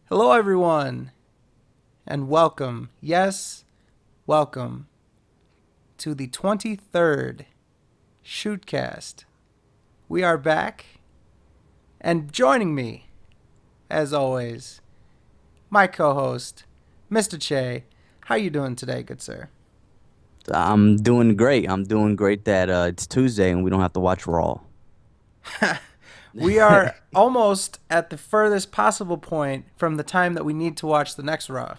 Hello, everyone, and welcome. Yes, welcome to the 23rd Shootcast. We are back, and joining me, as always, my co-host, Mr. Che. How you doing today, good sir? I'm doing great. I'm doing great that it's Tuesday and we don't have to watch Raw. We are almost at the furthest possible point from the time that we need to watch the next Raw.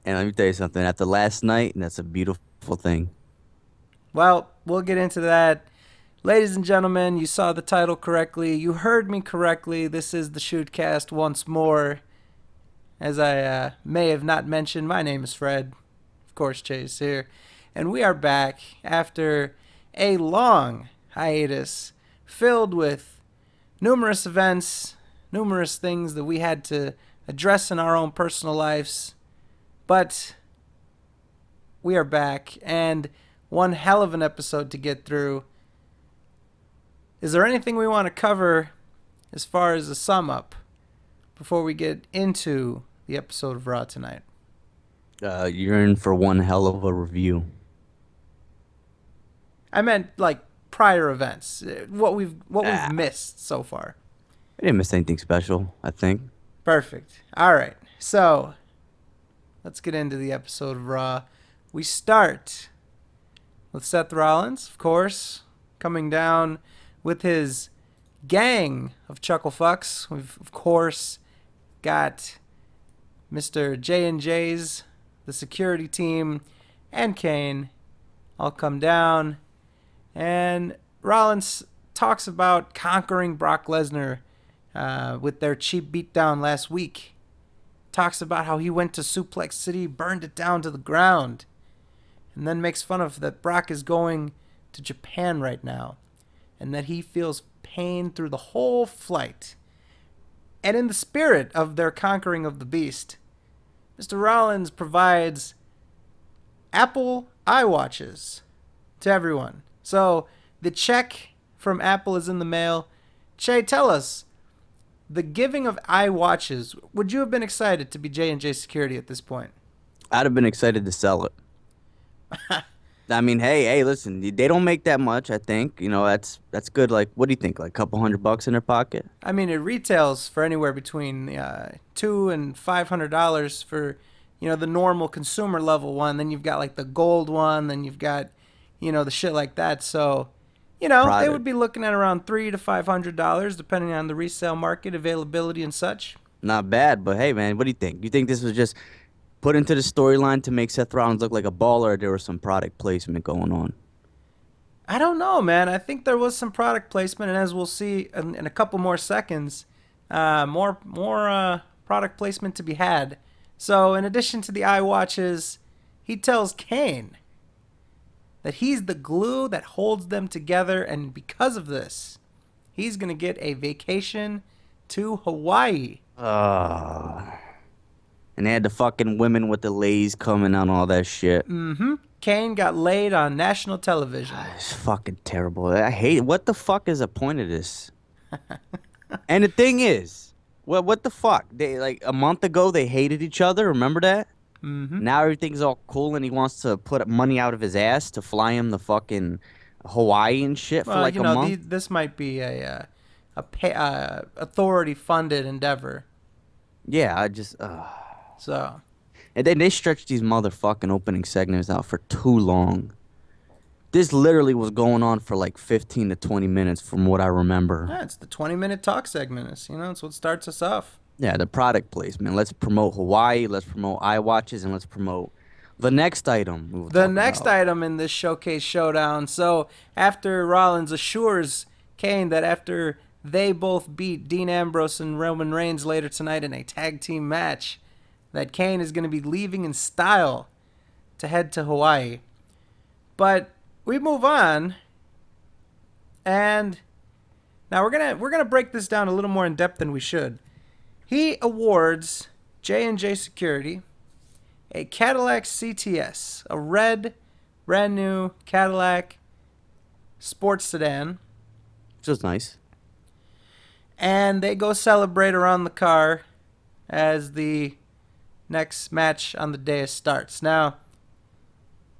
And let me tell you something. After last night, that's a beautiful thing. Well, we'll get into that. Ladies and gentlemen, you saw the title correctly. You heard me correctly. This is the Shootcast once more. As I may have not mentioned, my name is Fred. Of course, Chase here. And we are back after a long hiatus filled with numerous events, numerous things that we had to address in our own personal lives. But we are back, and one hell of an episode to get through. Is there anything we want to cover as far as a sum up before we get into the episode of Raw tonight? You're in for one hell of a review. I meant like prior events, what we've Ah, missed so far. I didn't miss anything special, I think. Perfect. All right. So, let's get into the episode of Raw. We start with Seth Rollins, of course, coming down with his gang of chuckle fucks. We've of course got Mr. J&J's, the security team, and Kane all come down. And Rollins talks about conquering Brock Lesnar with their cheap beatdown last week. Talks about how he went to Suplex City, burned it down to the ground, and then makes fun of that Brock is going to Japan right now and that he feels pain through the whole flight. And in the spirit of their conquering of the beast, Mr. Rollins provides Apple iWatches to everyone. So the check from Apple is in the mail. Che, tell us, the giving of iWatches, would you have been excited to be J&J Security at this point? I'd have been excited to sell it. I mean, hey, listen, they don't make that much, I think. That's good. Like, what do you think? Like a couple $100 in their pocket? I mean, it retails for anywhere between $200 and $500 for, the normal consumer level one. Then you've got like the gold one. Then you've got, the shit like that. So, they would Product. be looking at around $300 to $500 depending on the resale market availability and such. Not bad, but hey, man, what do you think? You think this was just put into the storyline to make Seth Rollins look like a baller, or there was some product placement going on? I don't know, man. I think there was some product placement, and as we'll see in a couple more seconds, more product placement to be had. So, in addition to the iWatches, he tells Kane that he's the glue that holds them together, and because of this, he's gonna get a vacation to Hawaii. Uh, and they had the fucking women with the lays coming out and all that shit. Mm-hmm. Kane got laid on national television. It's fucking terrible. I hate it. What the fuck is the point of this? And the thing is, what the fuck? They like a month ago they hated each other. Remember that? Mm-hmm. Now everything's all cool and he wants to put money out of his ass to fly him to fucking Hawaii and shit for Well, like a month. this might be authority funded endeavor. Yeah, I just So and then they stretched these motherfucking opening segments out for too long. This literally was going on for like 15 to 20 minutes from what I remember. yeah, it's the 20-minute talk segment. It's what starts us off. Yeah, the product placement. Let's promote Hawaii. Let's promote iWatches, and let's promote the next item we will The talk next about. item in this showcase showdown. So after Rollins assures Kane that after they both beat Dean Ambrose and Roman Reigns later tonight in a tag team match, that Kane is going to be leaving in style to head to Hawaii. But we move on, and now we're gonna break this down a little more in depth than we should. He awards J&J Security a Cadillac CTS, a red, brand new Cadillac sports sedan, Which was nice. and they go celebrate around the car as the next match on the dais starts. Now,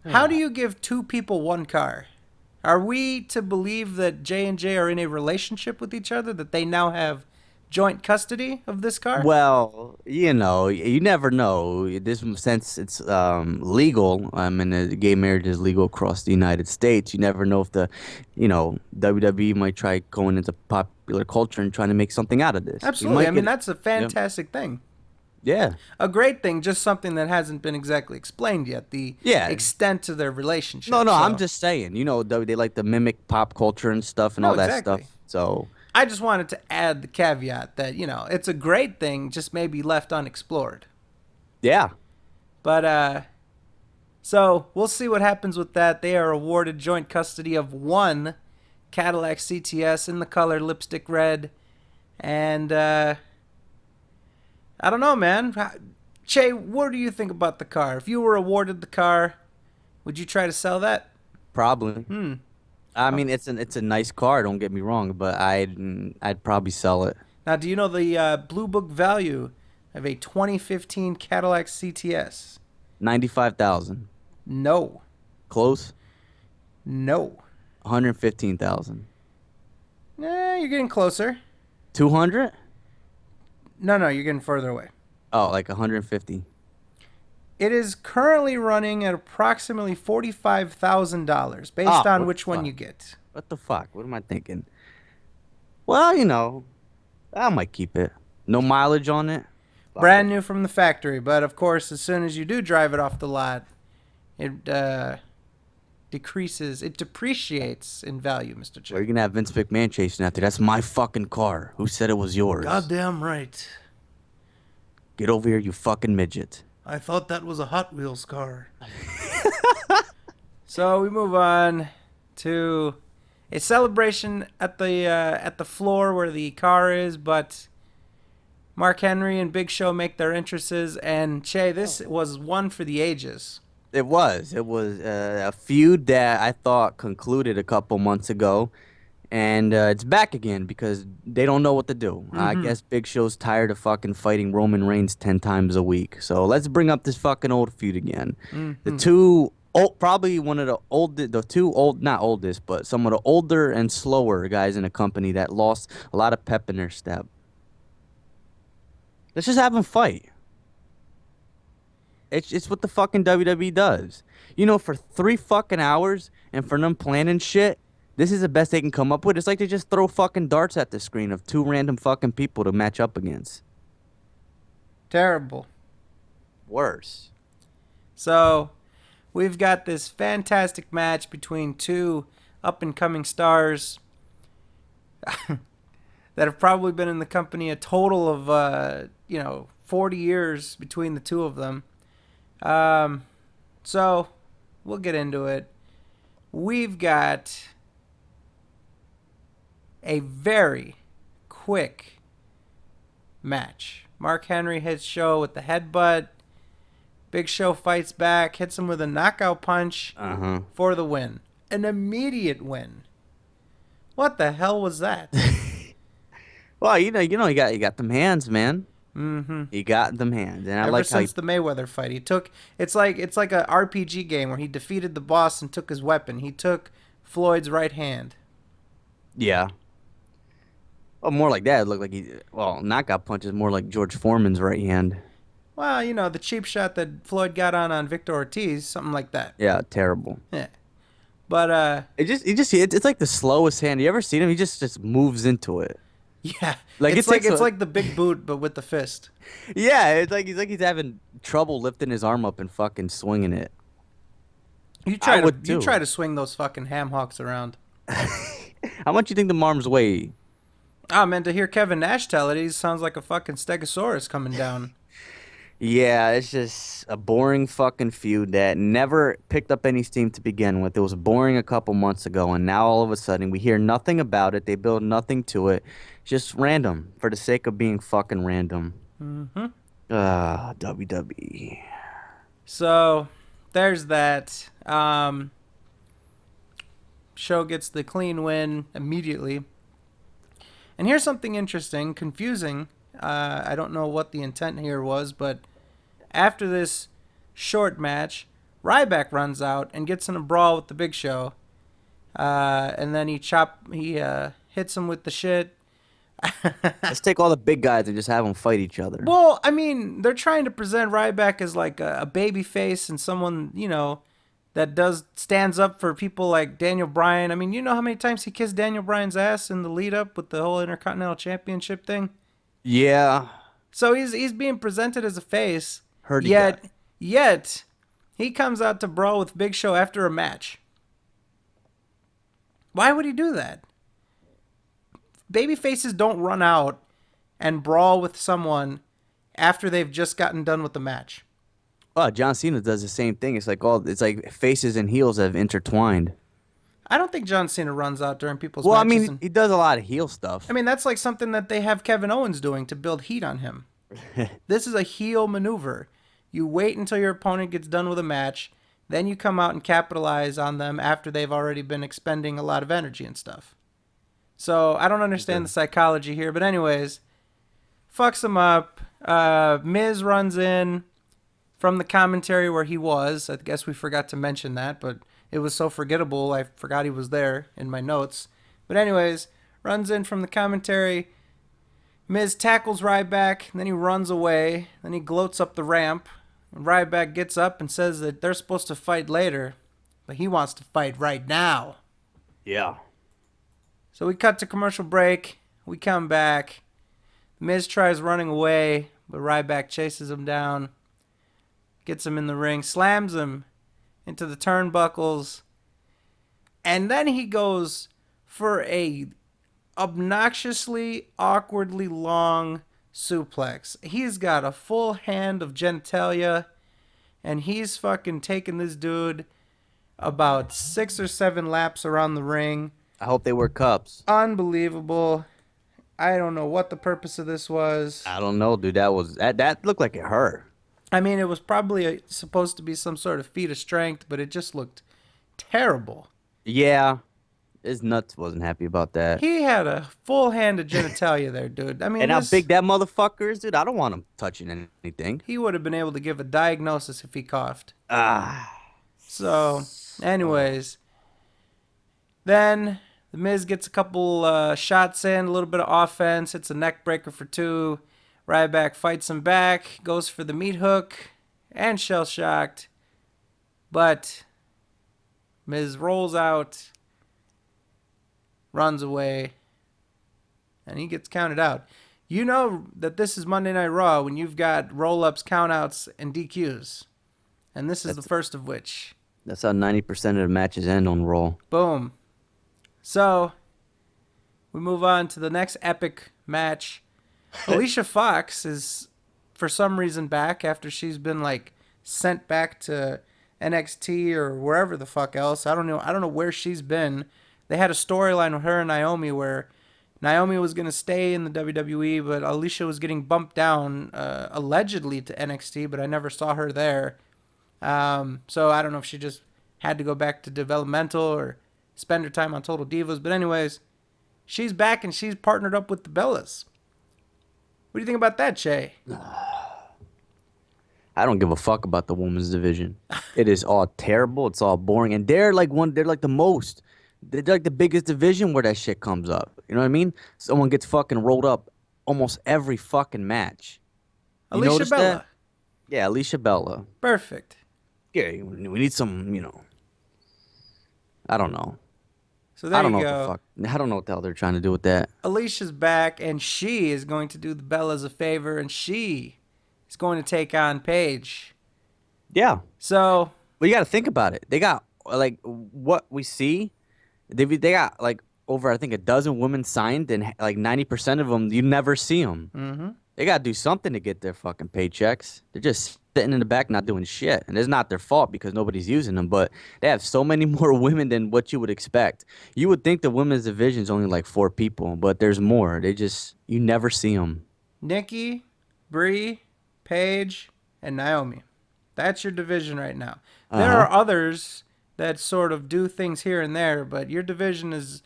how do you give two people one car? Are we to believe that J&J are in a relationship with each other, that they now have joint custody of this car? Well, you never know. This since it's legal. I mean, gay marriage is legal across the United States. You never know if WWE might try going into popular culture and trying to make something out of this. We Absolutely. I might mean, get, that's a yeah, fantastic thing. yeah, A great thing, just something that hasn't been exactly explained yet, the yeah. extent of their No, relationship. no. I'm So, just saying. They like to mimic pop culture and stuff and no, all that exactly. stuff. So I just wanted to add the caveat that, it's a great thing, just maybe left unexplored. yeah. But, so we'll see what happens with that. They are awarded joint custody of one Cadillac CTS in the color lipstick red. And, I don't know, man. Che, what do you think about the car? If you were awarded the car, would you try to sell that? Probably. Hmm. I Oh. mean, it's a nice car. Don't get me wrong, but I'd probably sell it. Now, do you know the Blue Book value of a 2015 Cadillac CTS? 95,000. No. Close. No. 115,000. You're getting closer. 200? No, you're getting further away. Oh, like 150. It is currently running at approximately $45,000 based Oh, on what the which one you fuck? get. What the fuck? What am I thinking? Well, I might keep it. No mileage on it. Fuck Brand it. new from the factory, but of course, as soon as you do drive it off the lot, it it depreciates in value, Mr. Or you're J. gonna have Vince McMahon chasing after. That's my fucking car. Who said it was yours? Goddamn right. Get over here, you fucking midget. I thought that was a Hot Wheels car. So we move on to a celebration at the floor where the car is, but Mark Henry and Big Show make their entrances, and Che, this was one for the ages. It was. It was a feud that I thought concluded a couple months ago, and it's back again because they don't know what to do. I Mm-hmm. guess Big Show's tired of fucking fighting Roman Reigns 10 times a week. So let's bring up this fucking old feud again. The Mm-hmm. two old, probably one of the two old, not oldest, but some of the older and slower guys in the company that lost a lot of pep in their step. Let's just have them fight. It's what the fucking WWE does. For 3 fucking hours and for them planning shit, this is the best they can come up with. It's like they just throw fucking darts at the screen of two random fucking people to match up against. Terrible. Worse. So we've got this fantastic match between two up and coming stars that have probably been in the company a total of 40 years between the two of them. So we'll get into it. We've got a very quick match. Mark Henry hits Show with the headbutt. Big Show fights back, hits him with a knockout punch Uh-huh. for the win. An immediate win. What the hell was that? Well, you got them hands, man. Mm-hmm. You got them hands, and I Ever like how. since the Mayweather fight, it's like a RPG game where he defeated the boss and took his weapon. He took Floyd's right hand. Yeah. Oh, more like that. It looked like knockout punch is more like George Foreman's right hand. Well, the cheap shot that Floyd got on Victor Ortiz, something like that. Yeah, terrible. Yeah. But It's like the slowest hand. You ever seen him? He just moves into it. yeah, Like it's it like takes it's like the big boot but with the fist. Yeah, he's having trouble lifting his arm up and fucking swinging it. You I try to would you too. try to swing those fucking ham hocks around. How much you think the arms weigh? Ah, man, to hear Kevin Nash tell it, he sounds like a fucking stegosaurus coming down. Yeah, it's just a boring fucking feud that never picked up any steam to begin with. It was boring a couple months ago, and now all of a sudden we hear nothing about it. They build nothing to it. Just random for the sake of being fucking random. Mm-hmm. WWE. So there's that. Show gets the clean win immediately. And here's something interesting, confusing. I don't know what the intent here was, but after this short match, Ryback runs out and gets in a brawl with the Big Show, and then he hits him with the shit. Let's take all the big guys and just have them fight each other. Well, I mean, they're trying to present Ryback as like a baby face and someone, that does stands up for people like Daniel Bryan. I mean, you know how many times he kissed Daniel Bryan's ass in the lead up with the whole Intercontinental Championship thing? Yeah, So he's being presented as a face, heard he got. yet he comes out to brawl with Big Show after a match. Why would he do that? Baby faces don't run out and brawl with someone after they've just gotten done with the match. Oh, John Cena does the same thing. It's like faces and heels have intertwined. I don't think John Cena runs out during people's Well, I matches. mean, he does a lot of heel stuff. I mean, that's like something that they have Kevin Owens doing to build heat on him. This is a heel maneuver. You wait until your opponent gets done with a match, then you come out and capitalize on them after they've already been expending a lot of energy and stuff. So I don't understand the psychology here, but anyways, fucks him up. Miz runs in from the commentary where he was. I guess we forgot to mention that, but it was so forgettable I forgot he was there in my notes. But anyways, runs in from the commentary. Miz tackles Ryback, and then he runs away. Then he gloats up the ramp. And Ryback gets up and says that they're supposed to fight later, but he wants to fight right now. Yeah. So we cut to commercial break. We come back. Miz tries running away, but Ryback chases him down, gets him in the ring, slams him into the turnbuckles, and then he goes for a obnoxiously, awkwardly long suplex. He's got a full hand of genitalia, and he's fucking taking this dude about 6 or 7 laps around the ring. I hope they wear cups. Unbelievable. I don't know what the purpose of this was. I don't know, dude. That looked like it hurt. I mean, it was probably supposed to be some sort of feat of strength, but it just looked terrible. Yeah. His nuts wasn't happy about that. He had a full hand of genitalia there, dude. I mean, And how big that motherfucker is, dude. I don't want him touching anything. he would have been able to give a diagnosis if he coughed. Ah. So, anyways, then the Miz gets a couple shots in, a little bit of offense. It's a neck breaker for 2. Ryback fights him back, goes for the meat hook, and shell shocked. But Miz rolls out, runs away, and he gets counted out. You know that this is Monday Night Raw when you've got roll-ups, countouts, and DQs. And this is the first of which. That's how 90% of the matches end on Raw. Boom. So, we move on to the next epic match. Alicia Fox is, for some reason, back after she's been, like, sent back to NXT or wherever the fuck else. I don't know where she's been. They had a storyline with her and Naomi where Naomi was going to stay in the WWE, but Alicia was getting bumped down, allegedly, to NXT, but I never saw her there. So I don't know if she just had to go back to developmental or spend her time on Total Divas. But anyways, she's back and she's partnered up with the Bellas. What do you think about that, Che? I don't give a fuck about the women's division. It is all terrible. It's all boring. And they're like the most. They're like the biggest division where that shit comes up. You know what I mean? Someone gets fucking rolled up almost every fucking match. You Alicia notice Bella. that? Yeah, Alicia Bella. Perfect. Yeah, we need some, I don't know. So there I don't you know go. what the fuck. I don't know what the hell they're trying to do with that. Alicia's back, and she is going to do the Bellas a favor, and she is going to take on Paige. Yeah. So, But you got to think about it. They got, like, what we see, they got, like, over, I think, a dozen women signed, and, like, 90% of them, you never see them. They got to do something to get their fucking paychecks. They're just sitting in the back not doing shit. And it's not their fault because nobody's using them, but they have so many more women than what you would expect. You would think the women's division is only like 4 people, but there's more. You never see them. Nikki, Brie, Paige, and Naomi. That's your division right now. There are others that sort of do things here and there, but your division is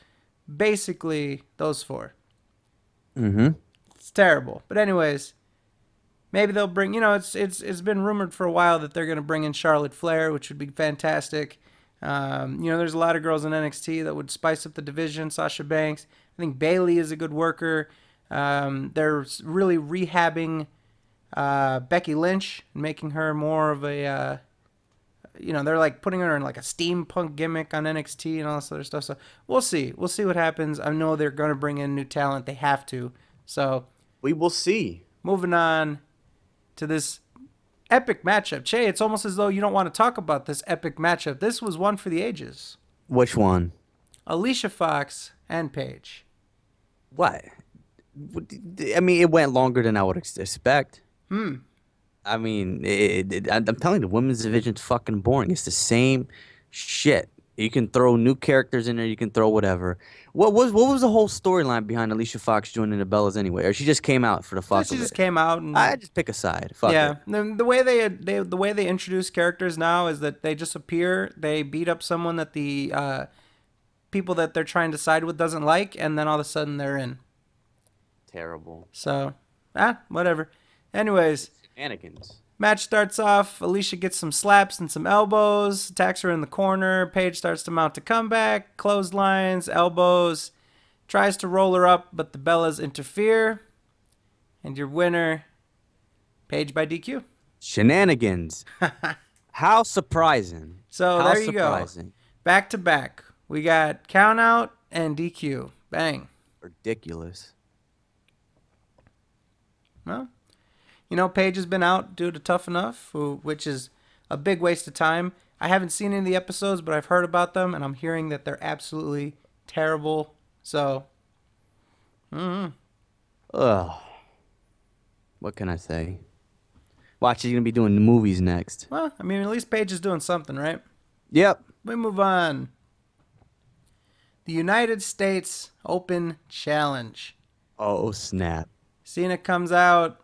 basically those 4. Mm-hmm. It's terrible. But anyways, maybe they'll bring. It's been rumored for a while that they're going to bring in Charlotte Flair, which would be fantastic. There's a lot of girls in NXT that would spice up the division. Sasha Banks. I think Bayley is a good worker. They're really rehabbing Becky Lynch and making her more of a. They're like putting her in like a steampunk gimmick on NXT and all this other stuff. So we'll see. We'll see what happens. I know they're going to bring in new talent. They have to. So We will see. moving on to this epic matchup. Che, it's almost as though you don't want to talk about this epic matchup. This was one for the ages. Which one? Alicia Fox and Paige. What? I mean, it went longer than I would expect. I mean, I'm telling you, the women's division's fucking boring. It's the same shit. You can throw new characters in there. You can throw whatever. What was the whole storyline behind Alicia Fox joining the Bellas anyway? Or she just came out for the fuck She of just it? came out and I just pick a side. Fuck yeah. it. The way they introduce characters now is that they just appear, they beat up someone that the people that they're trying to side with doesn't like, and then all of a sudden they're in. Terrible. So, whatever. Anyways, Shenanigans. match starts off. Alicia gets some slaps and some elbows, attacks her in the corner. Paige starts to mount a comeback, clotheslines, elbows, tries to roll her up, but the Bellas interfere. And your winner, Paige by DQ. Shenanigans. How surprising. So How there you surprising. go. Back to back. We got count out and DQ. Bang. Ridiculous. Well, Paige has been out due to Tough Enough, which is a big waste of time. I haven't seen any of the episodes, but I've heard about them, and I'm hearing that they're absolutely terrible. So, Ugh. What can I say? Watch, she's gonna be doing the movies next. well, I mean, at least Paige is doing something, right? Yep. We move on. The United States Open Challenge. Oh snap. Cena comes out,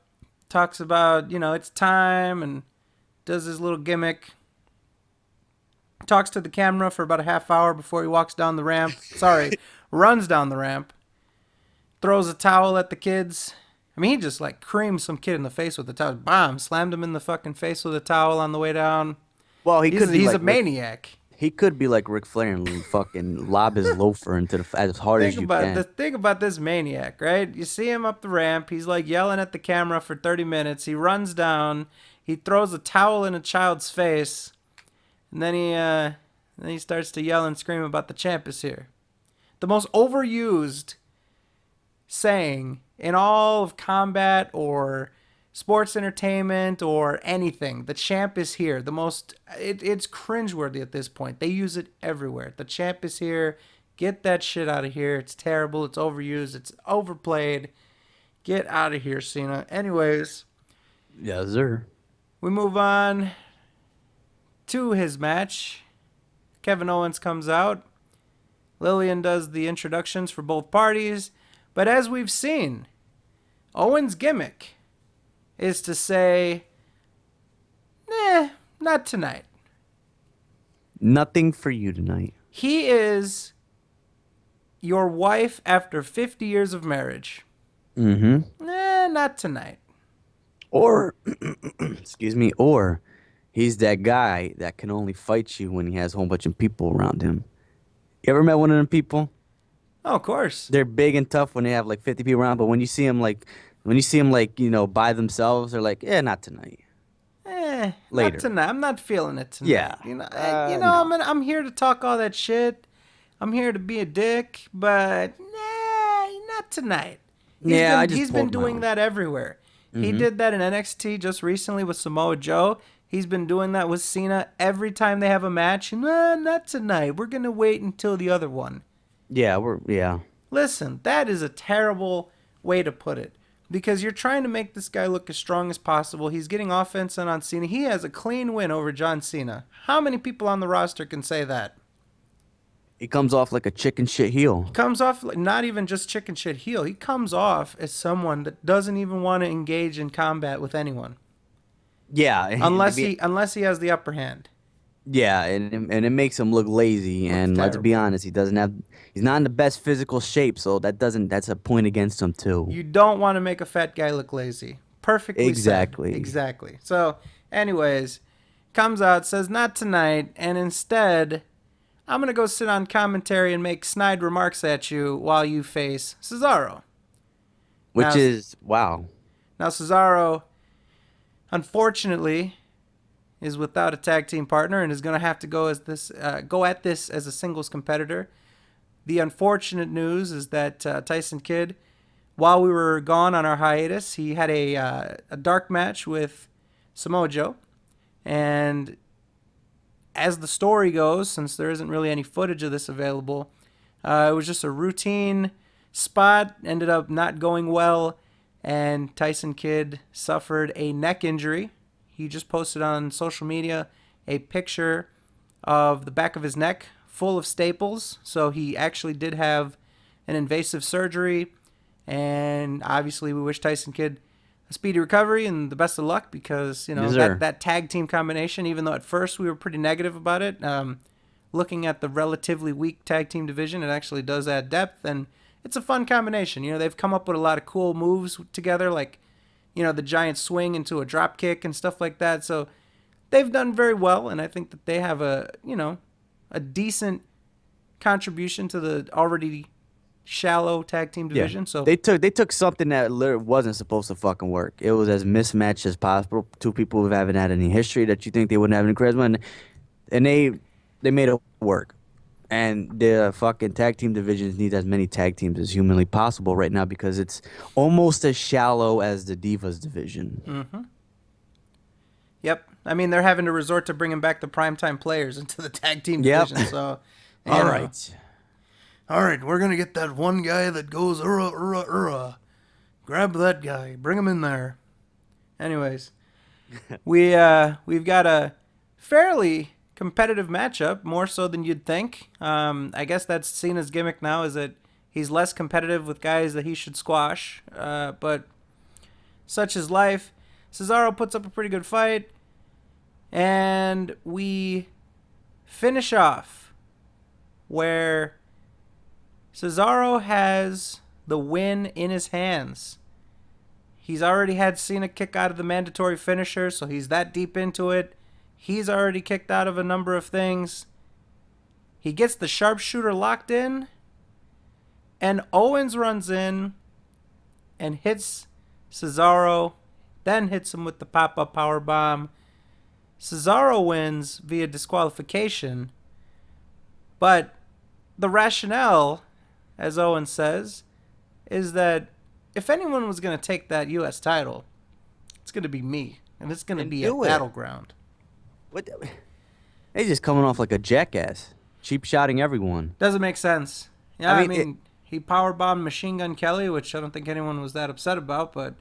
talks about, it's time, and does his little gimmick. Talks to the camera for about a half hour before he walks down the ramp. Sorry, runs down the ramp. Throws a towel at the kids. I mean, he just like creamed some kid in the face with a towel. Bam! Slammed him in the fucking face with a towel on the way down. Well, He's a maniac. He could be like Ric Flair and fucking lob his loafer into as hard as you can. The thing about this maniac, right? You see him up the ramp. He's like yelling at the camera for 30 minutes. He runs down. He throws a towel in a child's face, and then he starts to yell and scream about the champ is here. The most overused saying in all of combat or sports entertainment or anything. The champ is here. It's cringeworthy at this point. They use it everywhere. The champ is here. Get that shit out of here. It's terrible. It's overused. It's overplayed. Get out of here, Cena. Anyways, Yes, sir. we move on to his match. Kevin Owens comes out. Lillian does the introductions for both parties. But as we've seen, Owens' gimmick is to say, not tonight. Nothing for you tonight. He is your wife after 50 years of marriage. Mm-hmm. Not tonight. Or, excuse me, or he's that guy that can only fight you when he has a whole bunch of people around him. You ever met one of them people? Oh, of course. They're big and tough when they have like 50 people around, but when you see them by themselves, they're like, not tonight. Later. Later. Not tonight. I'm not feeling it tonight. Yeah. No. I'm here to talk all that shit. I'm here to be a dick, but not tonight. He's been doing that everywhere. Mm-hmm. He did that in NXT just recently with Samoa Joe. He's been doing that with Cena every time they have a match. Not tonight. We're going to wait until the other one. Yeah. Listen, that is a terrible way to put it. Because you're trying to make this guy look as strong as possible. He's getting offense in on Cena. He has a clean win over John Cena. How many people on the roster can say that? He comes off like a chicken shit heel. He comes off not even just chicken shit heel. He comes off as someone that doesn't even want to engage in combat with anyone. Yeah. Unless he has the upper hand. Yeah, and it makes him look lazy. Looks And let's be terrible. honest, he's not in the best physical shape, so that's a point against him too. You don't want to make a fat guy look lazy. Perfectly said. Exactly. Exactly. So, anyways, comes out, says not tonight, and instead, I'm going to go sit on commentary and make snide remarks at you while you face Cesaro. Which Now, is wow. now Cesaro, unfortunately, is without a tag team partner and is going to have to go at this as a singles competitor. The unfortunate news is that Tyson Kidd, while we were gone on our hiatus, he had a dark match with Samoa Joe, and as the story goes, since there isn't really any footage of this available, it was just a routine spot, ended up not going well, and Tyson Kidd suffered a neck injury. He just posted on social media a picture of the back of his neck full of staples. So he actually did have an invasive surgery, and obviously we wish Tyson Kidd a speedy recovery and the best of luck because Yes, sir. that tag team combination. Even though at first we were pretty negative about it, looking at the relatively weak tag team division, it actually does add depth and it's a fun combination. They've come up with a lot of cool moves together, like the giant swing into a drop kick and stuff like that. So they've done very well, and I think that they have a decent contribution to the already shallow tag team Yeah. division. So They took something that literally wasn't supposed to fucking work. It was as mismatched as possible. Two people who haven't had any history that you think they wouldn't have any charisma, and they made it work. And the fucking tag team divisions need as many tag teams as humanly possible right now because it's almost as shallow as the Divas division. yep, I mean they're having to resort to bringing back the primetime players into the tag team Yep. division. So All right. all right, we're gonna get that one guy that goes grab that guy, bring him in there. Anyways, we've got a fairly competitive matchup, more so than you'd think. I guess that's Cena's gimmick now is that he's less competitive with guys that he should squash. But such is life. Cesaro puts up a pretty good fight, and we finish off where Cesaro has the win in his hands. He's already had Cena kick out of the mandatory finisher, so he's that deep into it. He's already kicked out of a number of things. He gets the sharpshooter locked in, and Owens runs in and hits Cesaro, then hits him with the pop-up power bomb. Cesaro wins via disqualification, but the rationale, as Owens says, is that if anyone was going to take that U.S. title, it's going to be me, and it's going to And be at do it. Battleground. What? He's just coming off like a jackass, cheap shotting everyone. Doesn't make sense. Yeah, I I mean, it, mean, he powerbombed Machine Gun Kelly, which I don't think anyone was that upset about, but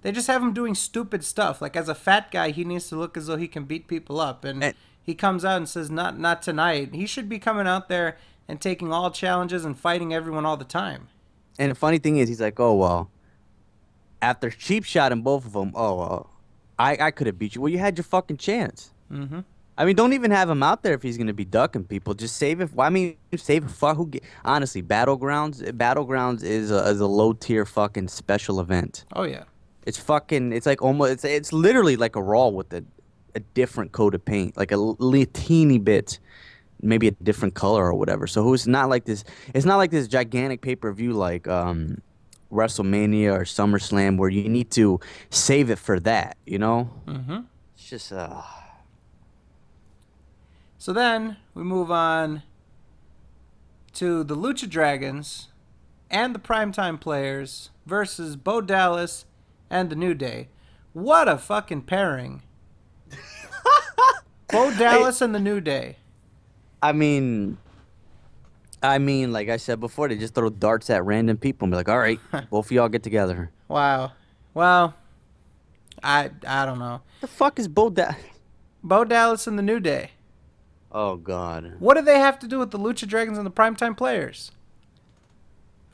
they just have him doing stupid stuff. Like, as a fat guy, he needs to look as though he can beat people up, and and, he comes out and says, not tonight. He should be coming out there and taking all challenges and fighting everyone all the time. and the funny thing is, he's like, oh well. After cheap shotting both of them, oh well, I could have beat you. Well, you had your fucking chance. Mm-hmm. I mean, don't even have him out there if he's gonna be ducking people. Just save it. Well, I mean, save it. Fuck who? Honestly, battlegrounds is a low tier fucking special event. Oh, yeah. It's fucking. It's like almost. It's literally like a Raw with a different coat of paint, like a teeny bit, maybe a different color or whatever. So it's not like this. It's not like this gigantic pay per view like WrestleMania or SummerSlam where you need to save it for that. You know. Mm-hmm. It's just So then we move on to the Lucha Dragons and the Primetime Players versus Bo Dallas and the New Day. What a fucking pairing. Bo Dallas and the New Day. I mean, like I said before, they just throw darts at random people and be like, "All right, both of y'all get together." Wow. Well, I don't know. The fuck is Bo Da? Bo Dallas and the New Day. Oh God, What do they have to do with the Lucha Dragons and the Primetime Players?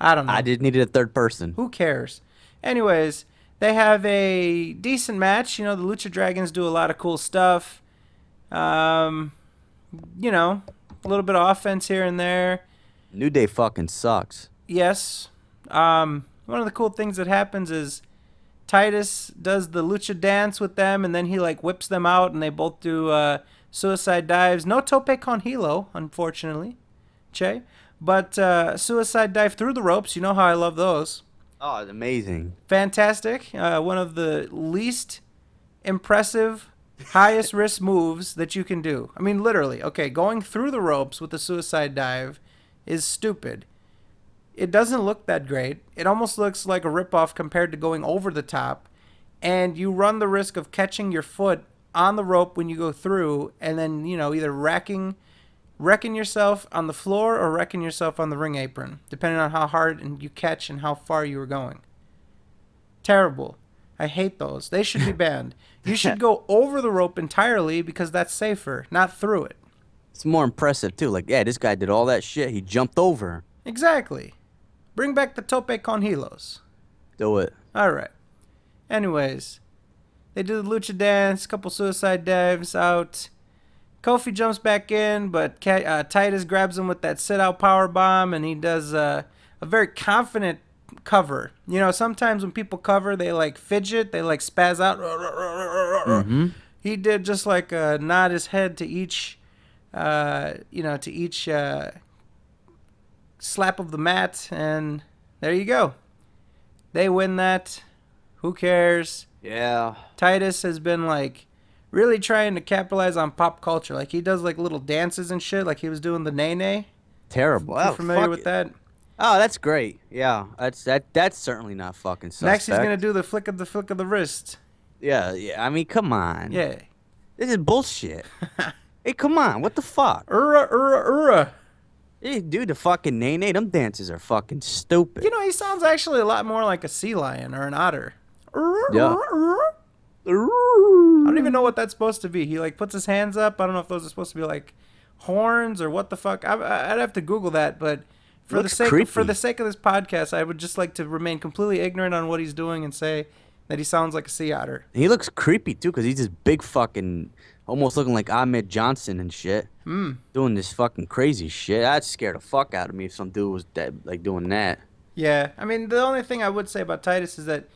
I don't know. I just needed a third person. Who cares? Anyways, they have a decent match. The Lucha Dragons do a lot of cool stuff. Um, A little bit of offense here and there. New Day fucking sucks. Yes. One of the cool things that happens is Titus does the lucha dance with them, and then he like whips them out, and they both do suicide dives. No tope con hilo, unfortunately, Che, but suicide dive through the ropes. You know how I love those. Oh, it's amazing. Fantastic. One of the least impressive, highest risk moves that you can do. I mean, literally. Okay, going through the ropes with a suicide dive is stupid. It doesn't look that great. It almost looks like a ripoff compared to going over the top. And you run the risk of catching your foot on the rope when you go through, and then, either wrecking yourself on the floor or wrecking yourself on the ring apron, depending on how hard and you catch and how far you were going. Terrible. I hate those. They should be banned. You should go over the rope entirely because that's safer, not through it. It's more impressive too. Like, yeah, this guy did all that shit. He jumped over. Exactly. Bring back the tope con hilos. Do it. All right. Anyways, they do the lucha dance, couple suicide dives out. Kofi jumps back in, but Titus grabs him with that sit-out power bomb, and he does a very confident cover. Sometimes when people cover, they like fidget, they like spaz out. Mm-hmm. He did just like nod his head to each, slap of the mat, and there you go. They win that. Who cares? Yeah. Titus has been like really trying to capitalize on pop culture. Like he does like little dances and shit. Like he was doing the nay. Terrible. You familiar with that? Oh, that's great. Yeah, that's certainly not fucking suspect. Next, he's gonna do the flick of the wrist. Yeah. I mean, come on. Yeah. This is bullshit. Hey, come on. What the fuck? Hey, dude, the fucking nay. Them dances are fucking stupid. He sounds actually a lot more like a sea lion or an otter. Yeah. I don't even know what that's supposed to be. He like puts his hands up. I don't know if those are supposed to be like horns or what the fuck. I'd have to Google that, but for the sake of this podcast, I would just like to remain completely ignorant on what he's doing and say that he sounds like a sea otter. He looks creepy too, cause he's this big fucking, almost looking like Ahmed Johnson and shit. Doing this fucking crazy shit. That'd scare the fuck out of me if some dude was like doing that. Yeah, I mean the only thing I would say about Titus is that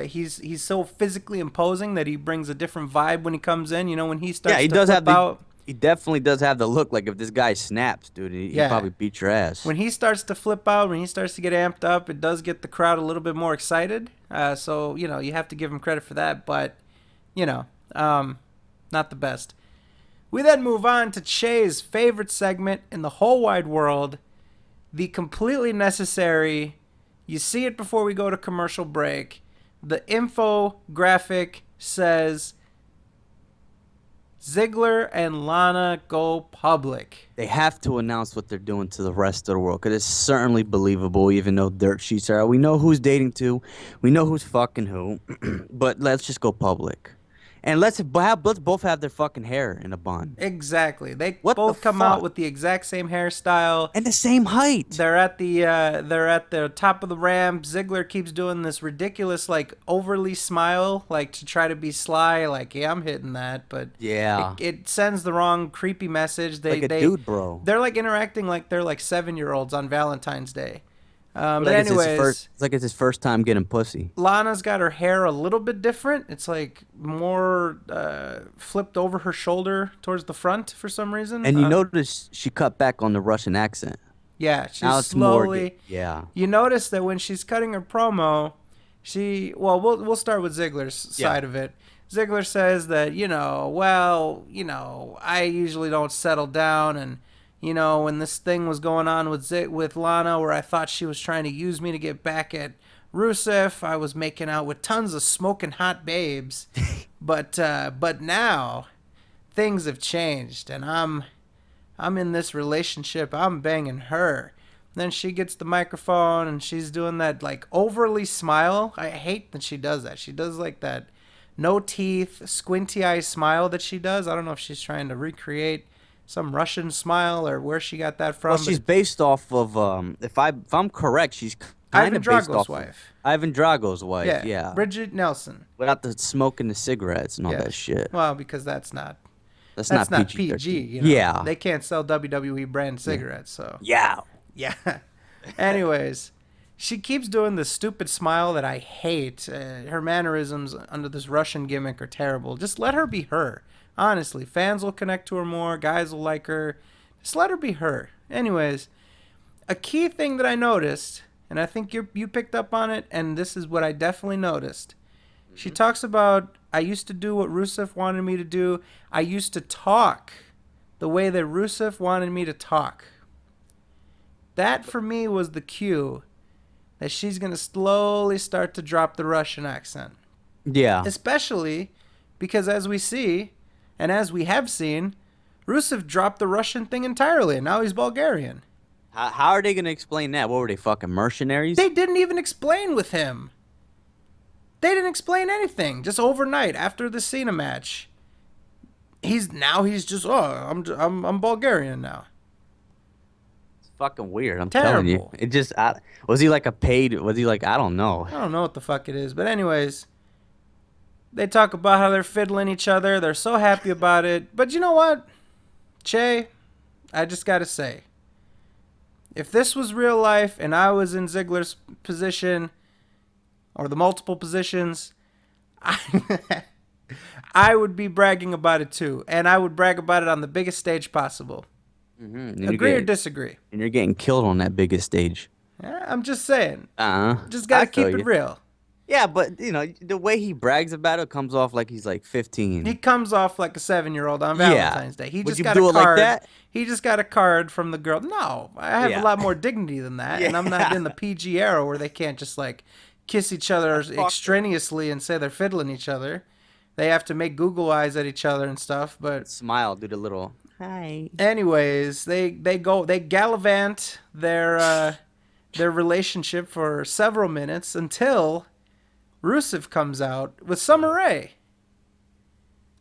he's so physically imposing that he brings a different vibe when he comes in. When he starts to flip out. He definitely does have the look like if this guy snaps, dude, he probably beat your ass. When he starts to flip out, when he starts to get amped up, it does get the crowd a little bit more excited. So, you have to give him credit for that, but, not the best. We then move on to Che's favorite segment in the whole wide world, the completely necessary, you see it before we go to commercial break, the infographic says Ziggler and Lana go public. They have to announce what they're doing to the rest of the world, because it's certainly believable, even though dirt sheets are out. We know who's dating to. We know who's fucking who. But let's just go public. And let's both have their fucking hair in a bun. Exactly. They both come out with the exact same hairstyle and the same height. They're at the top of the ramp. Ziggler keeps doing this ridiculous like overly smile, like to try to be sly, like yeah, I'm hitting that, but yeah, it sends the wrong creepy message. Like a dude, bro. They're like interacting like they're like 7-year-olds on Valentine's Day. But like anyways, it's like it's his first time getting pussy. Lana's got her hair a little bit different. It's like more flipped over her shoulder towards the front for some reason. And you notice she cut back on the Russian accent. Yeah, she's now it's slowly. Yeah. You notice that when she's cutting her promo, we'll start with Ziggler's side of it. Ziggler says that I usually don't settle down and. When this thing was going on with Lana, where I thought she was trying to use me to get back at Rusev, I was making out with tons of smoking hot babes. but now things have changed, and I'm in this relationship. I'm banging her. Then she gets the microphone, and she's doing that like overly smile. I hate that she does that. She does like that no teeth, squinty eye smile that she does. I don't know if she's trying to recreate some Russian smile or where she got that from. Well, she's based off of if I'm correct, she's kind of based off wife. Ivan Drago's wife. Yeah. Bridget Nelson. Without the smoking the cigarettes and all that shit. Well, because that's not That's That's not not PG, PG-13. you know. Yeah. They can't sell WWE brand Yeah. cigarettes, so Yeah. yeah. Anyways, she keeps doing this stupid smile that I hate. Her mannerisms under this Russian gimmick are terrible. Just let her be her. Honestly, fans will connect to her more. Guys will like her. Just let her be her. Anyways, a key thing that I noticed, and I think you picked up on it, and this is what I definitely noticed. She talks about, I used to do what Rusev wanted me to do. I used to talk the way that Rusev wanted me to talk. That for me was the cue that she's going to slowly start to drop the Russian accent. Yeah. Especially because, as we see, and as we have seen, Rusev dropped the Russian thing entirely, and now he's Bulgarian. How are they gonna explain that? What were they, fucking mercenaries? They didn't even explain with him. They didn't explain anything. Just overnight after the Cena match, he's just I'm Bulgarian now. It's fucking weird. I'm telling you. Terrible. It just was he like a paid? Was he like I don't know. I don't know what the fuck it is, but anyways, they talk about how they're fiddling each other. They're so happy about it. But you know what, Che? I just gotta say, if this was real life and I was in Ziggler's position or the multiple positions, I would be bragging about it too, and I would brag about it on the biggest stage possible. Agree or disagree? And you're getting killed on that biggest stage. I'm just saying. Just I gotta feel keep it you. real. Yeah, but you know the way he brags about it comes off like he's like He 15. comes off like a 7-year-old on Yeah. Valentine's Day. He Would just you got do a it like card. that? He just got a card from the girl. No, I have a Yeah. lot more dignity than that, and I'm not in the PG era where they can't just like kiss each other extraneously and say they're fiddling each other. They have to make Google eyes at each other and stuff. But Smile, do the little hi. anyways, they gallivant their relationship for several minutes until Rusev comes out with Summer Rae.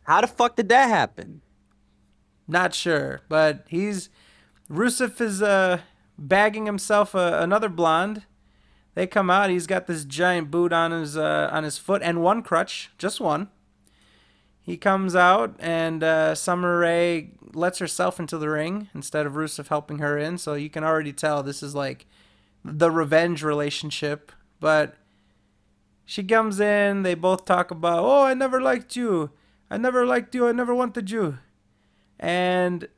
How the fuck did that happen? Not sure, but Rusev is bagging himself another blonde. They come out. He's got this giant boot on his foot and one crutch, just one. He comes out and Summer Rae lets herself into the ring instead of Rusev helping her in. So you can already tell this is like the revenge relationship. But she comes in. They both talk about, oh, I never liked you. I never liked you. I never wanted you. And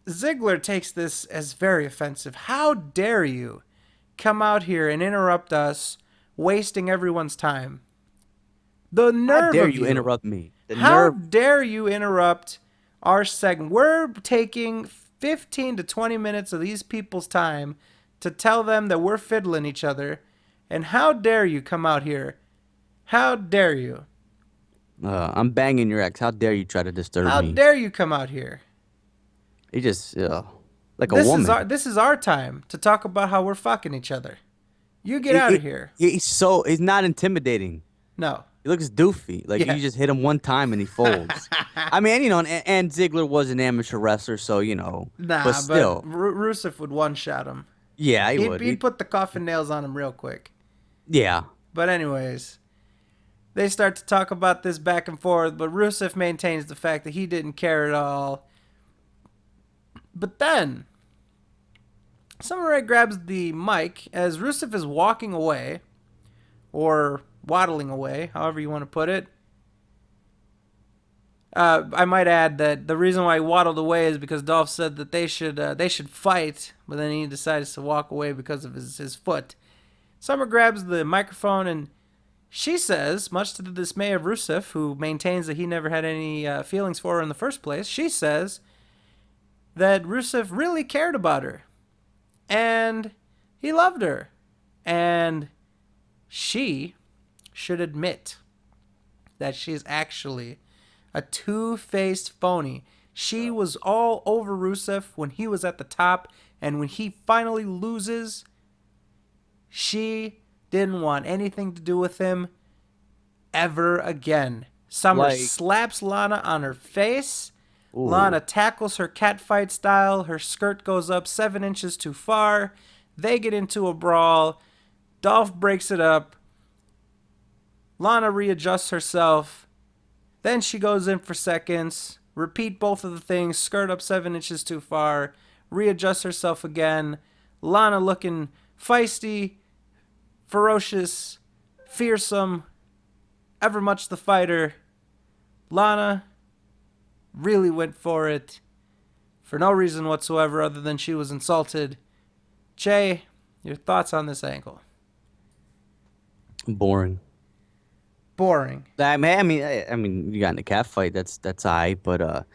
Ziggler takes this as very offensive. How dare you come out here and interrupt us, wasting everyone's time? The nerve How dare of you interrupt me? The How nerve. dare you interrupt our segment? We're taking 15 to 20 minutes of these people's time to tell them that we're fiddling each other. And how dare you come out here? How dare you? I'm banging your ex. How dare you try to disturb How me? dare you come out here? He just like a woman. This is our time to talk about how we're fucking each other. You get out of here. He's not intimidating. No. He looks doofy. Like Yeah. you just hit him one time and he folds. I mean, you know, and Ziggler was an amateur wrestler, so you know. Nah, but still, Rusev would one-shot him. yeah, he would. He'd put the coffin nails on him real quick. Yeah. But anyways, they start to talk about this back and forth, but Rusev maintains the fact that he didn't care at all. But then, Summer Rae grabs the mic as Rusev is walking away, or waddling away, however you want to put it. I might add that the reason why he waddled away is because Dolph said that they should fight, but then he decides to walk away because of his foot. Summer grabs the microphone and she says, much to the dismay of Rusev, who maintains that he never had any feelings for her in the first place, she says that Rusev really cared about her and he loved her and she should admit that she's actually a two-faced phony. She was all over Rusev when he was at the top, and when he finally loses, she didn't want anything to do with him ever again. Summer slaps Lana on her face. Ooh. Lana tackles her catfight style. Her skirt goes up 7 inches too far. They get into a brawl. Dolph breaks it up. Lana readjusts herself. Then she goes in for seconds. repeat both of the things, skirt up 7 inches too far, readjust herself again. Lana looking feisty, ferocious, fearsome, ever much the fighter. Lana really went for it for no reason whatsoever other than she was insulted. Jay, your thoughts on this angle? Boring. Boring. I mean, you got in a cat fight. That's alright, but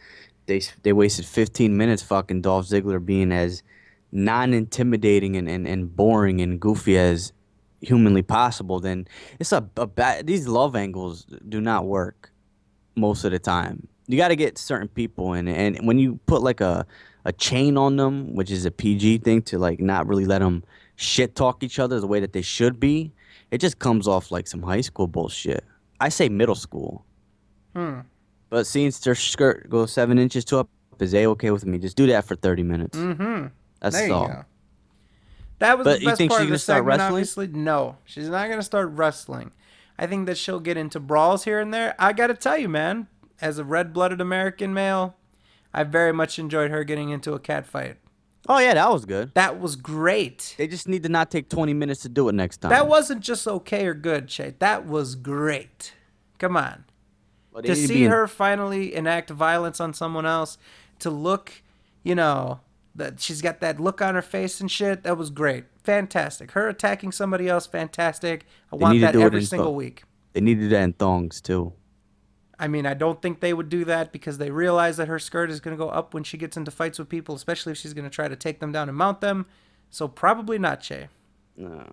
they wasted 15 minutes fucking Dolph Ziggler being as non-intimidating and boring and goofy as humanly possible. Then it's a bad. These love angles do not work most of the time. You got to get certain people in, and when you put like a chain on them, which is a PG thing to like not really let them shit talk each other the way that they should be, it just comes off like some high school bullshit. I say middle school. Hmm. But seeing their skirt go 7 inches to up is A-okay with me. Just do that for 30 minutes. Mm-hmm. That's There you all. go. That was But the you best think part she's of the gonna start segment, wrestling? obviously. No, she's not going to start wrestling. I think that she'll get into brawls here and there. I got to tell you, man, as a red-blooded American male, I very much enjoyed her getting into a cat fight. Oh yeah, that was good. That was great. They just need to not take 20 minutes to do it next That time. wasn't just okay or good, Shay. That was great. Come on. But they To need to see be in, her finally enact violence on someone else, to look, that she's got that look on her face and shit, that was great. Fantastic. Her attacking somebody else, fantastic. I they need want to that do it every in single week. they need to do that in thongs too. I mean, I don't think they would do that because they realize that her skirt is going to go up when she gets into fights with people, especially if she's going to try to take them down and mount them. So probably not, Shay. No.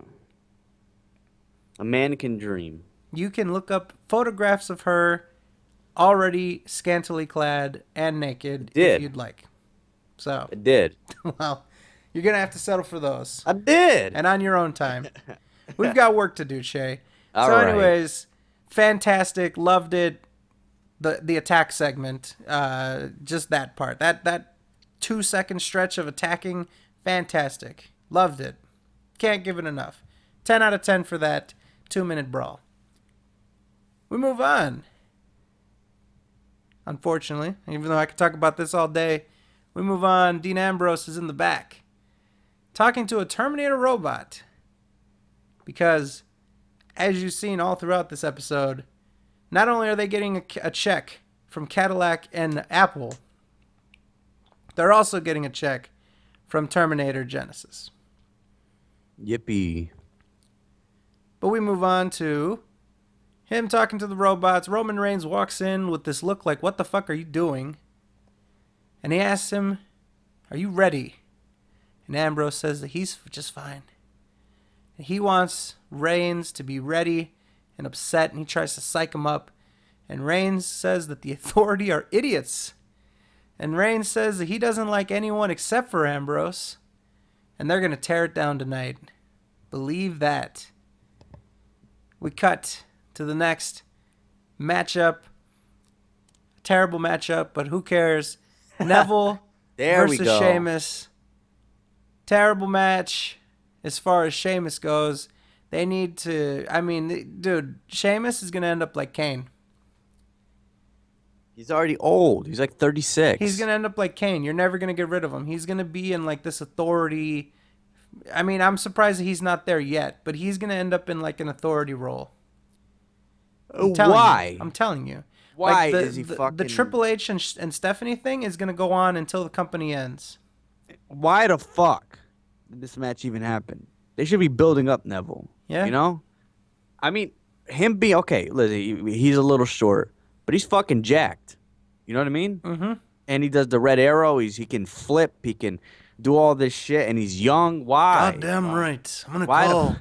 A man can dream. You can look up photographs of her already scantily clad and naked if you'd like. So, I did. well, you're going to have to settle for those. I did. And on your own time. We've got work to do, Shay. All So, right. anyways, fantastic. Loved it. The attack segment. Just that part. That 2-second stretch of attacking. Fantastic. Loved it. Can't give it enough. 10 out of 10 for that 2-minute brawl. We move on. Unfortunately, even though I could talk about this all day, we move on. Dean Ambrose is in the back, talking to a Terminator robot. Because, as you've seen all throughout this episode, not only are they getting a check from Cadillac and Apple, they're also getting a check from Terminator Genesis. Yippee. But we move on to him talking to the robots. Roman Reigns walks in with this look like, what the fuck are you doing? And he asks him, are you ready? And Ambrose says that he's just fine. And he wants Reigns to be ready and upset, and he tries to psych him up. And Reigns says that the Authority are idiots. And Reigns says that he doesn't like anyone except for Ambrose. And they're going to tear it down tonight. Believe that. We cut to the next matchup. Terrible matchup, but who cares? Neville There we versus go. Sheamus. Terrible match as far as Sheamus goes. They need to... I mean, dude, Sheamus is going to end up like Kane. He's already old. He's like 36. He's going to end up like Kane. You're never going to get rid of him. He's going to be in like this Authority... I mean, I'm surprised that he's not there yet, but he's going to end up in like an Authority role. Why? I'm telling you. Why Like, the, is he the, fucking... The Triple H and Stephanie thing is going to go on until the company ends. Why the fuck did this match even happen? They should be building up Neville. Yeah. You know? I mean, him being... Okay, listen, he's a little short, but he's fucking jacked. You know what I mean? Mm-hmm. And he does the red arrow. He can flip. He can do all this shit, and he's young. Why? Goddamn Why? right. I'm Why the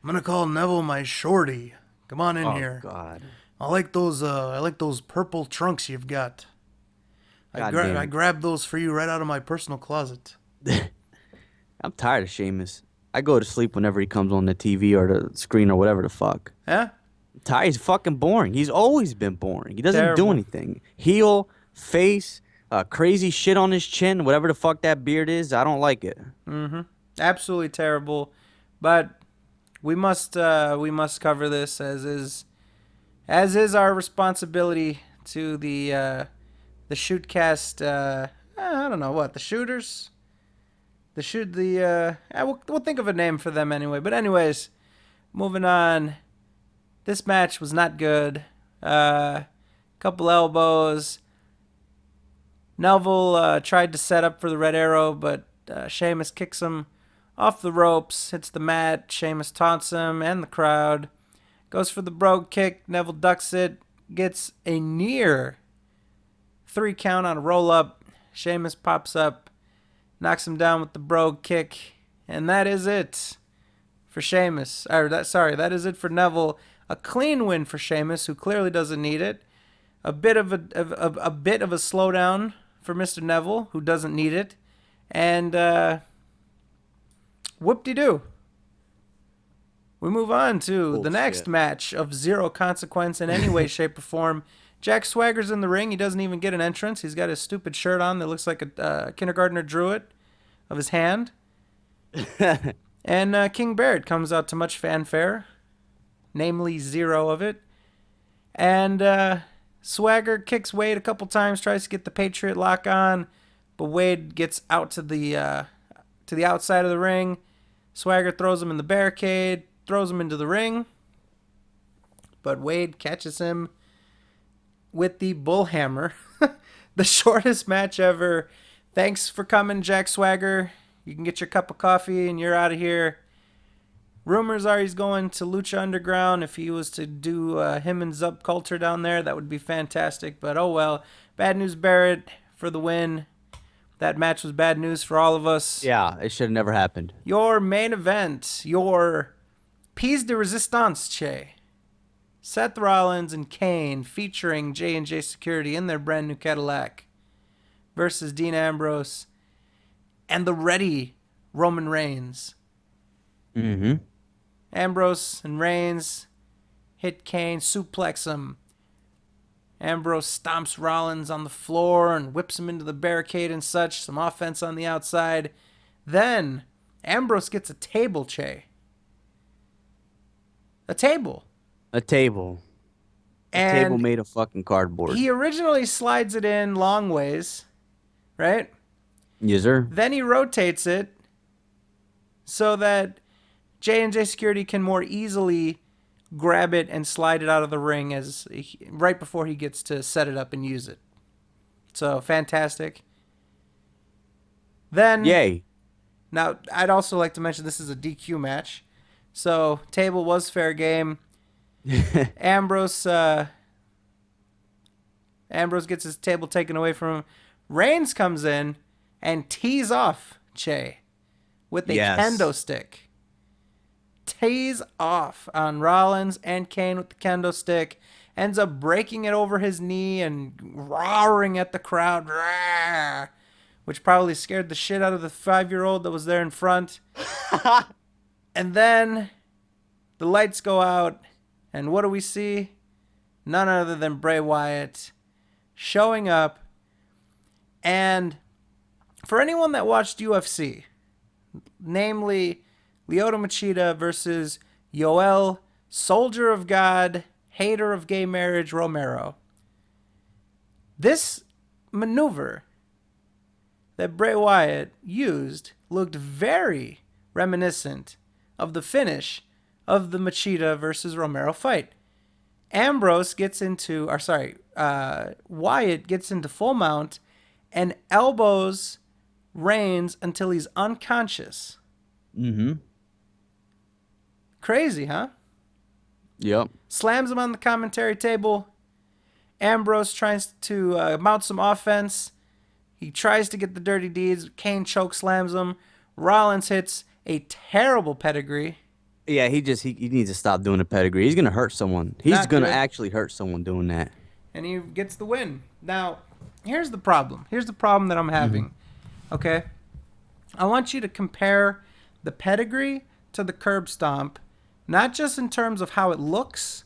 gonna call Neville my shorty. Come on in Oh, here. God. I like those purple trunks you've got. Goddamn. I grabbed those for you right out of my personal closet. I'm tired of Sheamus. I go to sleep whenever he comes on the TV or the screen or whatever the fuck. Huh? I'm tired. He's fucking boring. He's always been boring. He doesn't Terrible. do anything. Heel, face, crazy shit on his chin, whatever the fuck that beard is. I don't like it. Mm-hmm. Absolutely terrible. But we must cover this as is our responsibility to the the Shootcast. I don't know what the shooters. We'll think of a name for them anyway. But anyways, moving on. This match was not good. Couple elbows. Neville tried to set up for the Red Arrow, but Sheamus kicks him off the ropes, hits the mat. Sheamus taunts him and the crowd. Goes for the brogue kick. Neville ducks it. Gets a near 3 count on a roll up. Sheamus pops up, knocks him down with the brogue kick, and that is it for Sheamus. That is it for Neville. A clean win for Sheamus, who clearly doesn't need it. A bit of a slowdown for Mr. Neville, who doesn't need it, and whoop-de-doo. We move on to the next match of zero consequence in any way, shape, or form. Jack Swagger's in the ring. He doesn't even get an entrance. He's got his stupid shirt on that looks like a kindergartner drew it of his hand. And King Barrett comes out to much fanfare, namely 0 of it. And Swagger kicks Wade a couple times, tries to get the Patriot lock on, but Wade gets out to the outside of the ring. Swagger throws him in the barricade, throws him into the ring, but Wade catches him with the bullhammer. The shortest match ever. Thanks for coming, Jack Swagger. You can get your cup of coffee and you're out of here. Rumors are he's going to Lucha Underground. If he was to do him and Zub Coulter down there, that would be fantastic. But oh well. Bad News Barrett for the win. That match was bad news for all of us. Yeah, it should have never happened. Your main event, your piece de resistance, Che. Seth Rollins and Kane featuring J&J Security in their brand new Cadillac versus Dean Ambrose and the ready Roman Reigns. Mm-hmm. Ambrose and Reigns hit Kane, suplex him. Ambrose stomps Rollins on the floor and whips him into the barricade and such. Some offense on the outside. Then Ambrose gets a table, Che. A table. A table. A table made of fucking cardboard. He originally slides it in long ways, right? Yes, sir. Then he rotates it so that J&J Security can more easily grab it and slide it out of the ring right before he gets to set it up and use it. So, fantastic. Then, yay. Now, I'd also like to mention this is a DQ match. So, table was fair game. Ambrose gets his table taken away from him. Reigns comes in and tees off Che with a kendo stick. Tees off on Rollins and Kane with the kendo stick. Ends up breaking it over his knee and roaring at the crowd. Rawr, which probably scared the shit out of the 5-year-old that was there in front. And then the lights go out. And what do we see? None other than Bray Wyatt showing up. And for anyone that watched UFC, namely Lyoto Machida versus Yoel, Soldier of God, Hater of Gay Marriage, Romero, this maneuver that Bray Wyatt used looked very reminiscent of the finish of the Machida versus Romero fight. Wyatt gets into full mount and elbows Reigns until he's unconscious. Mm-hmm. Crazy, huh? Yep. Slams him on the commentary table. Ambrose tries to mount some offense. He tries to get the dirty deeds. Kane choke slams him. Rollins hits a terrible pedigree. Yeah, he needs to stop doing the pedigree. He's gonna hurt someone. He's gonna actually hurt someone doing that. And he gets the win. Now, here's the problem. Here's the problem that I'm having. Mm-hmm. Okay? I want you to compare the pedigree to the curb stomp, not just in terms of how it looks,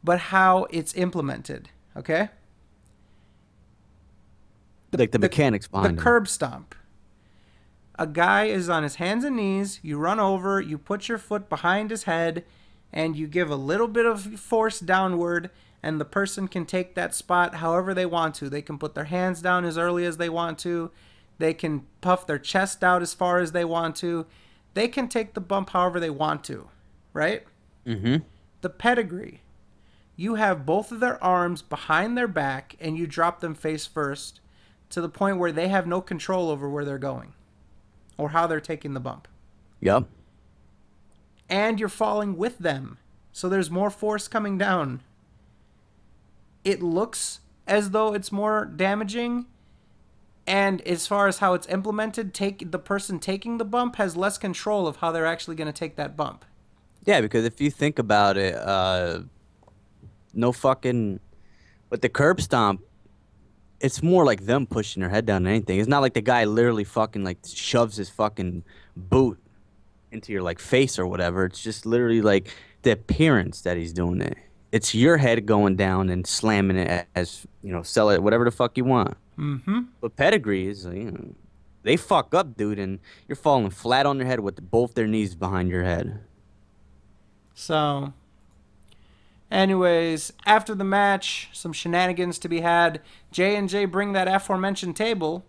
but how it's implemented. Okay? The mechanics behind the curb stomp. A guy is on his hands and knees. You run over. You put your foot behind his head. and you give a little bit of force downward, and the person can take that spot however they want to. They can put their hands down as early as they want to. They can puff their chest out as far as they want to. They can take the bump however they want to, right? Mm-hmm. The pedigree. You have both of their arms behind their back and you drop them face first to the point where they have no control over where they're going or how they're taking the bump. Yep. And you're falling with them. So there's more force coming down. It looks as though it's more damaging. And as far as how it's implemented, the person taking the bump has less control of how they're actually going to take that bump. Yeah, because if you think about it, no fucking with the curb stomp, it's more like them pushing their head down than anything. It's not like the guy literally fucking like shoves his fucking boot into your like face or whatever. It's just literally like the appearance that he's doing it. It's your head going down and slamming it as, sell it whatever the fuck you want. Mm-hmm. But pedigree is, they fuck up, dude, and you're falling flat on their head with both their knees behind your head. So, anyways, after the match, some shenanigans to be had. J&J bring that aforementioned table,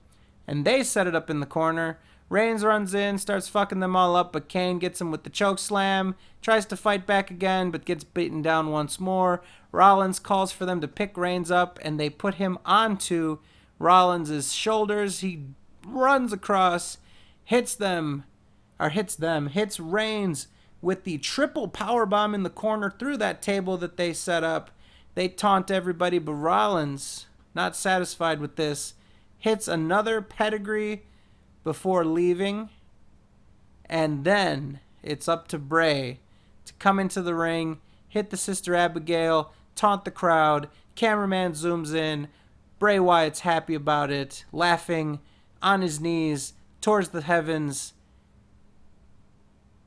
and they set it up in the corner. Reigns runs in, starts fucking them all up, but Kane gets him with the choke slam, tries to fight back again, but gets beaten down once more. Rollins calls for them to pick Reigns up, and they put him onto Rollins' shoulders. He runs across, hits Reigns with the triple powerbomb in the corner through that table that they set up. They taunt everybody, but Rollins, not satisfied with this, hits another pedigree before leaving. And then it's up to Bray to come into the ring, hit the Sister Abigail, taunt the crowd. Cameraman zooms in. Bray Wyatt's happy about it, laughing on his knees towards the heavens.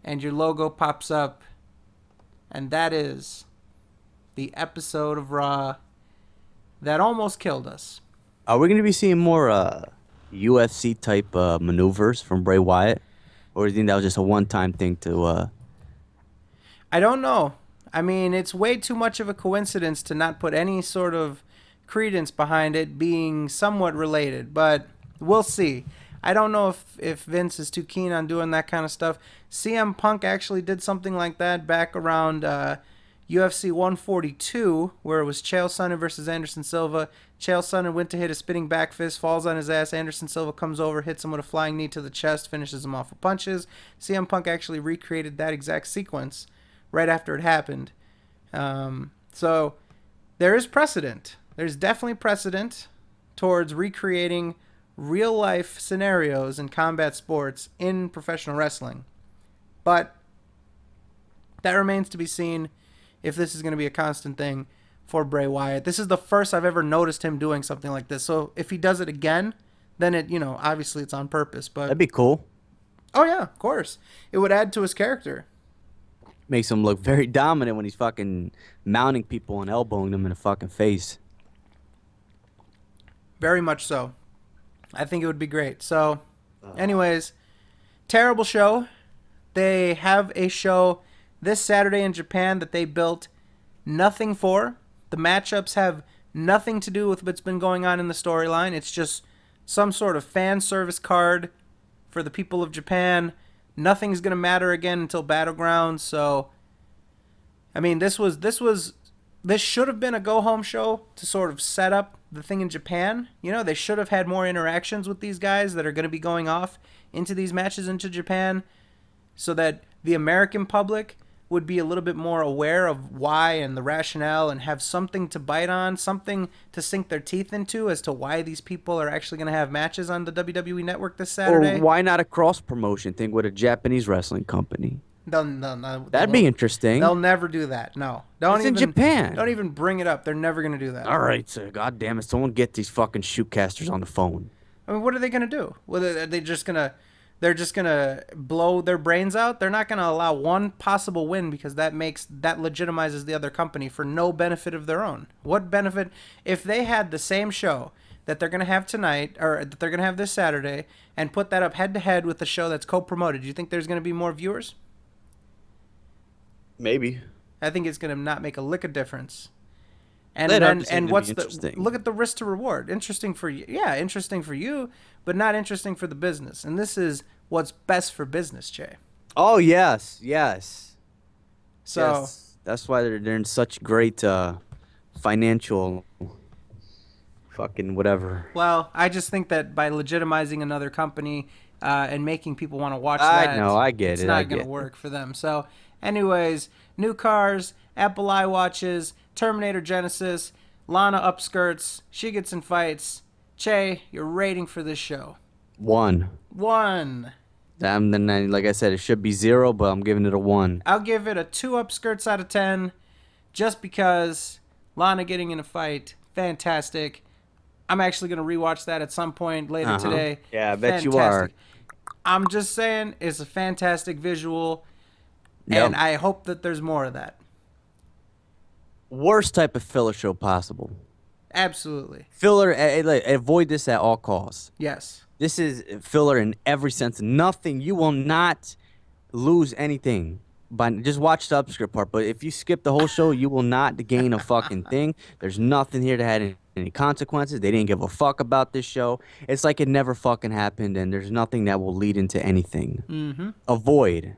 And your logo pops up. And that is the episode of Raw that almost killed us. Are we going to be seeing more UFC type maneuvers from Bray Wyatt? Or do you think that was just a one-time thing to... I don't know. I mean, it's way too much of a coincidence to not put any sort of credence behind it being somewhat related, but we'll see. I don't know if Vince is too keen on doing that kind of stuff. CM Punk actually did something like that back around UFC 142, where it was Chael Sonnen versus Anderson Silva. Chael Sonnen went to hit a spinning back fist, falls on his ass. Anderson Silva comes over, hits him with a flying knee to the chest, finishes him off with punches. CM Punk actually recreated that exact sequence right after it happened. So there is precedent. There's definitely precedent towards recreating real life scenarios in combat sports in professional wrestling. But that remains to be seen if this is going to be a constant thing for Bray Wyatt. This is the first I've ever noticed him doing something like this. So if he does it again, then it, obviously it's on purpose. But That'd be cool. Oh yeah, of course. It would add to his character. Makes him look very dominant when he's fucking mounting people and elbowing them in the fucking face. Very much so. I think it would be great. So, anyways, terrible show. They have a show this Saturday in Japan that they built nothing for. The matchups have nothing to do with what's been going on in the storyline. It's just some sort of fan service card for the people of Japan. Nothing's going to matter again until Battleground. So, I mean, this should have been a go-home show to sort of set up the thing in Japan. They should have had more interactions with these guys that are going to be going off into these matches into Japan so that the American public would be a little bit more aware of why and the rationale and have something to bite on, something to sink their teeth into as to why these people are actually going to have matches on the WWE Network this Saturday. Or why not a cross-promotion thing with a Japanese wrestling company? No, that'd be interesting. They'll never do that. No, It's in Japan. Don't even bring it up. They're never going to do that. All right, sir. God damn it! Someone get these fucking shootcasters on the phone. I mean, what are they going to do? Are they just going to? They're just going to blow their brains out? They're not going to allow one possible win because that legitimizes the other company for no benefit of their own. What benefit if they had the same show that they're going to have tonight or that they're going to have this Saturday and put that up head to head with the show that's co-promoted? Do you think there's going to be more viewers? Maybe. I think it's going to not make a lick of difference. And That then episode's and gonna be what's the interesting. look at the risk to reward? Interesting for you, yeah, interesting for you, but not interesting for the business. And this is what's best for business, Jay. Oh yes, yes, So, yes. That's why they're in such great financial fucking whatever. well, I just think that by legitimizing another company and making people want to watch I know, that, I get it's it, I not going to get it. work for them. So, anyways, new cars, Apple iWatches, Terminator Genesis, Lana upskirts, she gets in fights. Che, your rating for this show? 1. 1. Then like I said, it should be 0, but I'm giving it a 1. I'll give it a 2 upskirts out of 10, just because Lana getting in a fight, fantastic. I'm actually going to rewatch that at some point later today. Yeah, I bet you are. Fantastic. I'm just saying, it's a fantastic visual, Yep. and I hope that there's more of that. Worst type of filler show possible. Absolutely. Filler, avoid this at all costs. Yes. This is filler in every sense. Nothing. You will not lose anything by just watch the upskirt part. But if you skip the whole show, you will not gain a fucking thing. There's nothing here that had any consequences. They didn't give a fuck about this show. It's like it never fucking happened, and there's nothing that will lead into anything. Mm-hmm. Avoid.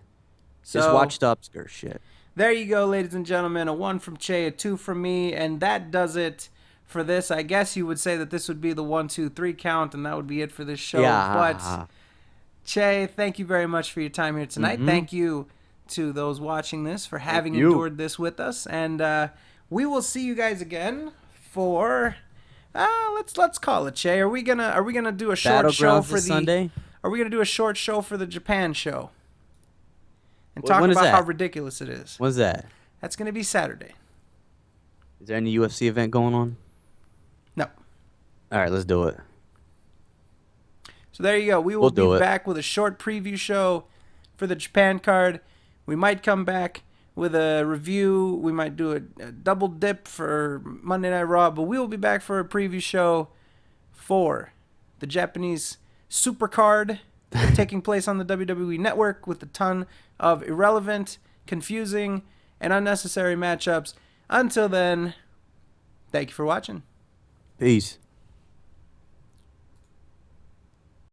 Just So, watch the upskirt shit. there you go, ladies and gentlemen. A 1 from Che, a 2 from me, and that does it for this. I guess you would say that this would be the 1, 2, 3 count, and that would be it for this show. Yeah. But Che, thank you very much for your time here tonight. Mhm. Thank you to those watching this for having you. endured this with us, and we will see you guys again for let's call it, Che. Are we gonna do a short show Battlegrounds for this the? Sunday. Are we gonna do a short show for the Japan show? And Wh- talk when is about how that? ridiculous it is. What's that? That's gonna be Saturday. Is there any UFC event going on? No. All right, let's do it. So there you go. We will We'll do be it. back with a short preview show for the Japan card. We might come back with a review. We might do a double dip for Monday Night Raw, but we will be back for a preview show for the Japanese super card taking place on the WWE Network with a ton of irrelevant, confusing, and unnecessary matchups. Until then, thank you for watching. Peace.